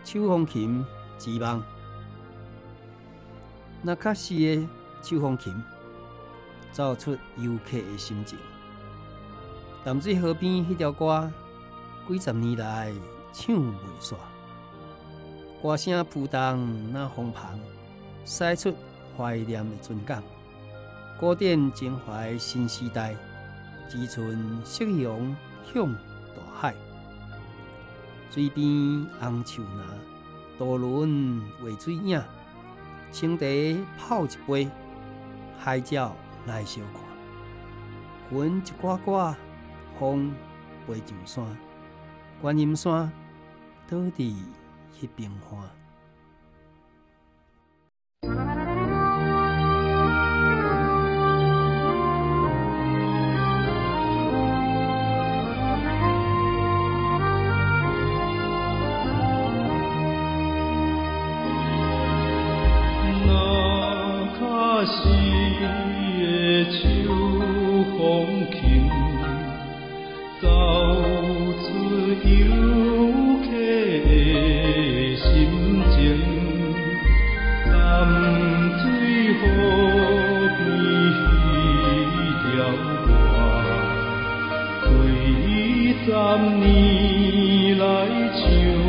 手风琴之梦。那确实的手风琴，奏出游客的心情。淡水河边迄条歌，几十年来唱袂煞。歌声扑动那风旁，驶出怀念的船港。古典情怀新时代，只存夕阳向大海。水边红树林，渡轮画水影，青茶泡一杯，海鸟来相看。云一挂挂，风飞上山，观音山倒伫迄边岸。3年来唱。